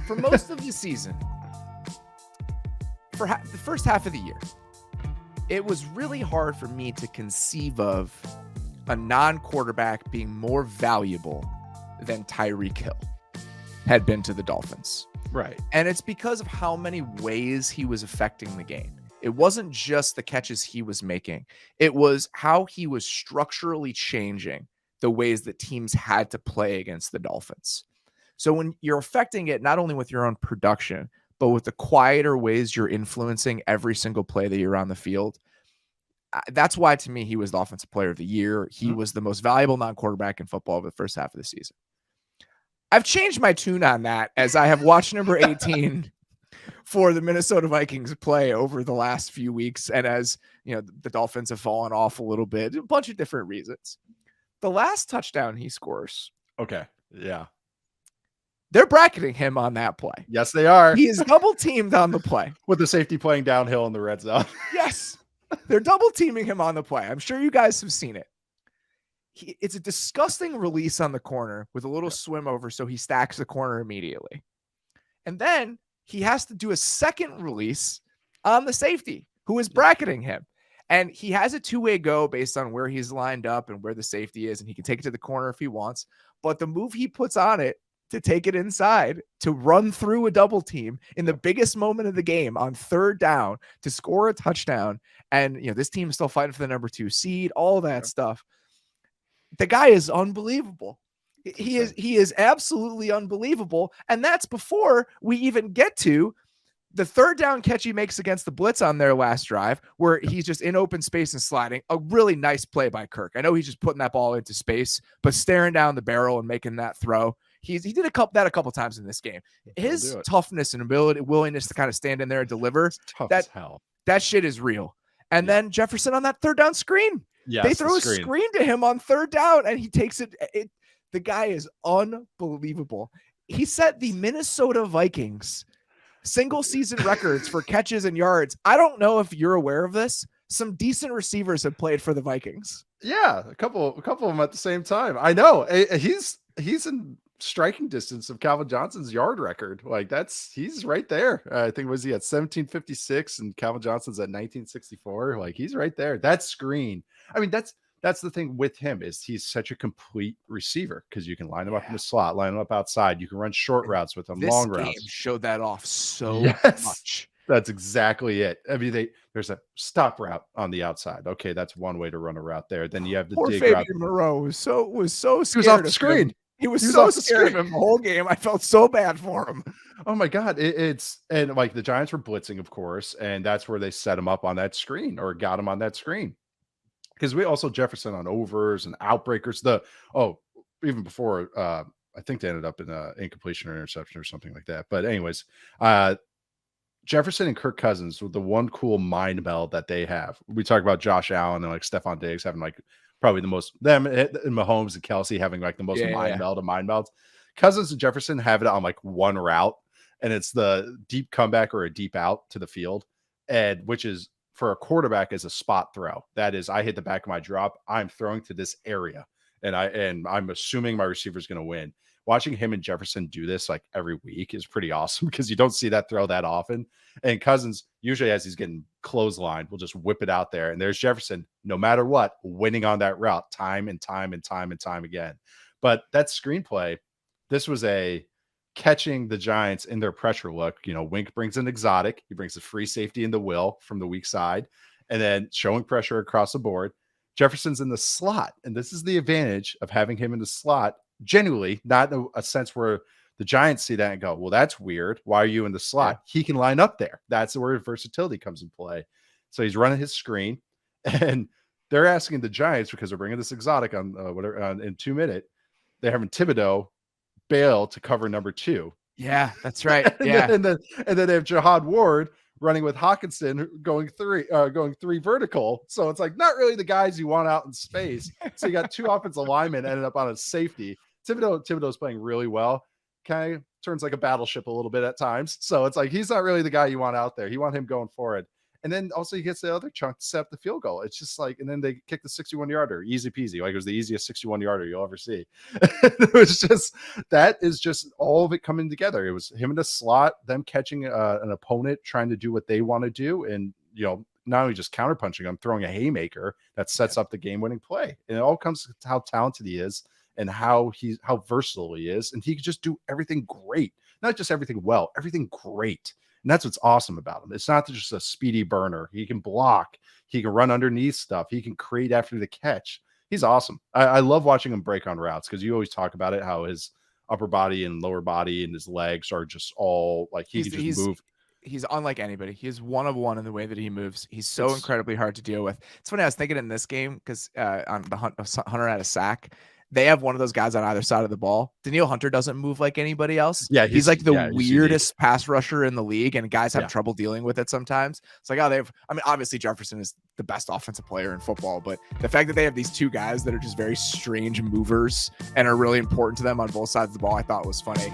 For most of the season, for the first half of the year, it was really hard for me to conceive of a non-quarterback being more valuable than Tyreek Hill had been to the Dolphins. Right. And it's because of how many ways he was affecting the game. It wasn't just the catches he was making. It was how he was structurally changing the ways that teams had to play against the Dolphins. So when you're affecting it, not only with your own production, but with the quieter ways you're influencing every single play that you're on the field, that's why, to me, he was the offensive player of the year. He was the most valuable non-quarterback in football over the first half of the season. I've changed my tune on that as I have watched number 18 for the Minnesota Vikings play over the last few weeks. And as you know, the Dolphins have fallen off a little bit, a bunch of different reasons. The last touchdown he scores. Okay. Yeah. They're bracketing him on that play. Yes, they are. He is double teamed on the play. With the safety playing downhill in the red zone. Yes. They're double teaming him on the play. I'm sure you guys have seen it. It's a disgusting release on the corner with a little swim over, so he stacks the corner immediately. And then he has to do a second release on the safety who is bracketing him. And he has a two-way go based on where he's lined up and where the safety is, and he can take it to the corner if he wants. But the move he puts on it to take it inside, to run through a double team in the biggest moment of the game on third down to score a touchdown. And, you know, this team is still fighting for the number 2 seed, all that stuff. The guy is unbelievable. He is absolutely unbelievable. And that's before we even get to the third down catch he makes against the blitz on their last drive, where he's just in open space and sliding. A really nice play by Kirk. I know he's just putting that ball into space, but staring down the barrel and making that throw. He did a couple times in this game. His toughness and willingness to kind of stand in there and deliver, as hell. That shit is real. And then Jefferson on that third down screen. Yes, they throw a screen to him on third down, and he takes it. The guy is unbelievable. He set the Minnesota Vikings single season records for catches and yards. I don't know if you're aware of this. Some decent receivers have played for the Vikings. Yeah, a couple of them at the same time. I know. He's in striking distance of Calvin Johnson's yard record. Like he's right there. I think was he at 1756 and Calvin Johnson's at 1964. Like he's right there. That screen. I mean, that's the thing with him is he's such a complete receiver because you can line him up in the slot, line him up outside. You can run short routes with him, long routes. This game showed that off so much. That's exactly it. I mean, there's a stop route on the outside. Okay, that's one way to run a route there. Then you have the dig Fabian route. Moreau was so scared. He was off the screen. He was so scared of him the whole game. I felt so bad for him. Oh my God. And like the Giants were blitzing, of course, and that's where they set him up on that screen or got him on that screen. Because we also Jefferson on overs and outbreakers. Even before I think they ended up in an incompletion or interception or something like that. But anyways, Jefferson and Kirk Cousins with the one cool mind meld that they have. We talk about Josh Allen and like Stephon Diggs having like probably the most, them and Mahomes and Kelsey having like the most meld of mind melds. Cousins and Jefferson have it on like one route, and it's the deep comeback or a deep out to the field, and which is for a quarterback is a spot throw. That is, I hit the back of my drop, I'm throwing to this area, and I'm assuming my receiver is going to win. Watching him and Jefferson do this like every week is pretty awesome because you don't see that throw that often. And Cousins, usually as he's getting clotheslined, will just whip it out there. And there's Jefferson, no matter what, winning on that route time and time again. But that screenplay, this was a catching the Giants in their pressure look. You know, Wink brings an exotic. He brings a free safety in the will from the weak side, and then showing pressure across the board. Jefferson's in the slot, and this is the advantage of having him in the slot. Genuinely, not in a sense where the Giants see that and go, well, that's weird. Why are you in the slot? Yeah. He can line up there. That's where versatility comes in play. So he's running his screen, and they're asking the Giants, because they're bringing this exotic on in 2 minutes, they're having Thibodeau bail to cover number 2. Yeah, that's right. Yeah. and then they have Jihad Ward running with Hawkinson going three vertical. So it's like not really the guys you want out in space. So you got 2 offensive linemen ended up on a safety. Thibodeau's playing really well. Kind of turns like a battleship a little bit at times. So it's like he's not really the guy you want out there. You want him going forward. And then also he gets the other chunk to set up the field goal. It's just like, and then they kick the 61-yarder, easy peasy. Like it was the easiest 61-yarder you'll ever see. It was just, that is just all of it coming together. It was him in the slot, them catching an opponent, trying to do what they want to do. And, not only just counterpunching them, throwing a haymaker that sets up the game-winning play. And it all comes to how talented he is and how versatile he is. And he can just do everything great. Not just everything well, everything great. And that's what's awesome about him. It's not just a speedy burner. He can block. He can run underneath stuff. He can create after the catch. He's awesome. I love watching him break on routes because you always talk about it, how his upper body and lower body and his legs are just all like he can just move. He's unlike anybody. He's one of one in the way that he moves. He's so incredibly hard to deal with. It's funny. I was thinking in this game because on the Hunter had a sack. They have one of those guys on either side of the ball. Danielle Hunter doesn't move like anybody else. Yeah, he's like the weirdest pass rusher in the league, and guys have trouble dealing with it sometimes. It's like, obviously Jefferson is the best offensive player in football, but the fact that they have these two guys that are just very strange movers and are really important to them on both sides of the ball, I thought was funny.